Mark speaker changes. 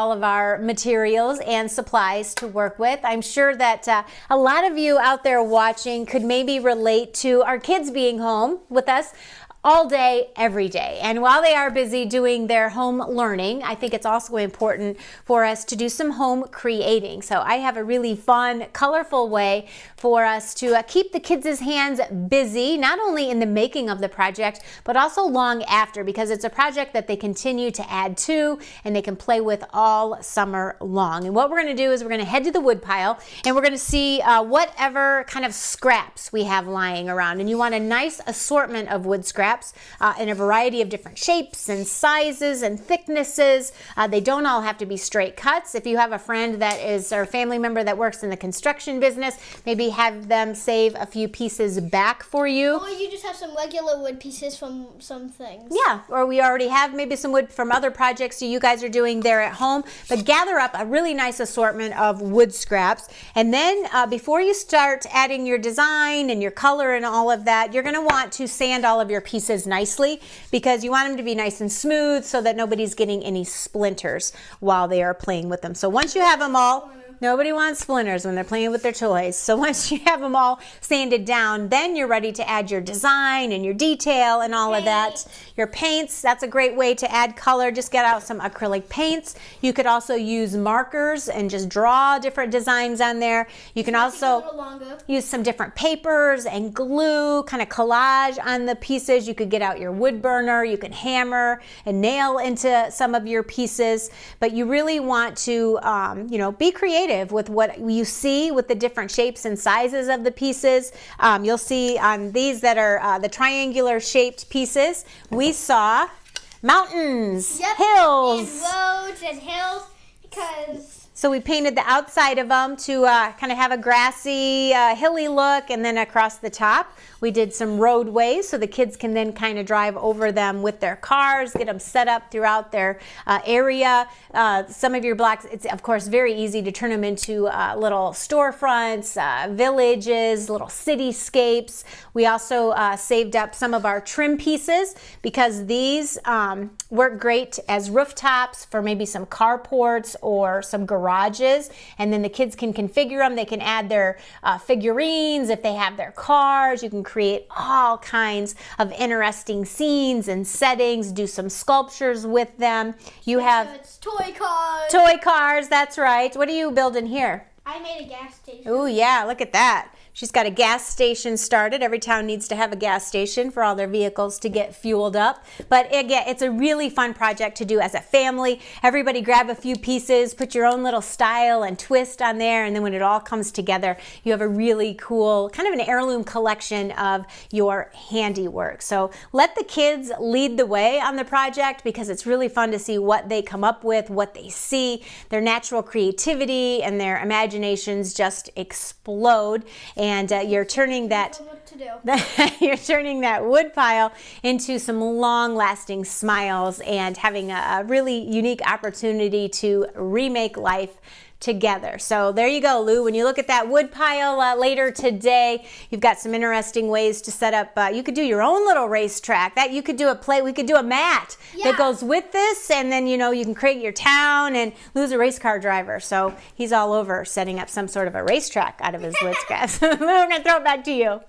Speaker 1: all of our materials and supplies to work with. I'm sure that a lot of you out there watching could maybe relate to our kids being home with us all day, every day. And while they are busy doing their home learning, I think it's also important for us to do some home creating. So I have a really fun, colorful way for us to keep the kids' hands busy, not only in the making of the project, but also long after, because it's a project that they continue to add to and they can play with all summer long. And what we're going to do is we're going to head to the wood pile and we're going to see whatever kind of scraps we have lying around. And you want a nice assortment of wood scraps in a variety of different shapes and sizes and thicknesses. They don't all have to be straight cuts. If you have a friend that is, or a family member that works in the construction business, maybe have them save a few pieces back for you.
Speaker 2: Or you just have some regular wood pieces from some things.
Speaker 1: Yeah, or we already have maybe some wood from other projects you guys are doing there at home. But gather up a really nice assortment of wood scraps. And then before you start adding your design and your color and all of that, you're going to want to sand all of your pieces nicely, because you want them to be nice and smooth so that nobody's getting any splinters while they are playing with them. So once you have them all, nobody wants splinters when they're playing with their toys. So once you have them all sanded down, then you're ready to add your design and your detail and all of that. Your paints, that's a great way to add color. Just get out some acrylic paints. You could also use markers and just draw different designs on there. You can also use some different papers and glue, kind of collage on the pieces. You could get out your wood burner. You can hammer and nail into some of your pieces. But you really want to, be creative with what you see with the different shapes and sizes of the pieces. You'll see on these that are the triangular shaped pieces, we saw mountains, hills,
Speaker 2: and roads and hills, because
Speaker 1: so we painted the outside of them to kind of have a grassy, hilly look, and then across the top we did some roadways so the kids can then kind of drive over them with their cars, get them set up throughout their area. Some of your blocks, it's of course very easy to turn them into little storefronts, villages, little cityscapes. We also saved up some of our trim pieces because these work great as rooftops for maybe some carports or some garages, and then the kids can configure them. They can add their figurines if they have their cars. You can create all kinds of interesting scenes and settings, do some sculptures with them. You have
Speaker 2: toy cars.
Speaker 1: Toy cars, that's right. What are you building here?
Speaker 2: I made a gas station.
Speaker 1: Oh yeah, look at that. She's got a gas station started. Every town needs to have a gas station for all their vehicles to get fueled up. But again, it's a really fun project to do as a family. Everybody grab a few pieces, put your own little style and twist on there, and then when it all comes together, you have a really cool, kind of an heirloom collection of your handiwork. So let the kids lead the way on the project, because it's really fun to see what they come up with, what they see. Their natural creativity and their imaginations just explode. And you're turning that you're turning that wood pile into some long-lasting smiles and having a really unique opportunity to remake life together. So there you go, Lou. When you look at that wood pile later today, you've got some interesting ways to set up. You could do your own little racetrack. That you could do we could do a mat that goes with this, and then you can create your town. And Lou's a race car driver, so he's all over setting up some sort of a racetrack out of his wood scraps. We're gonna throw it back to you.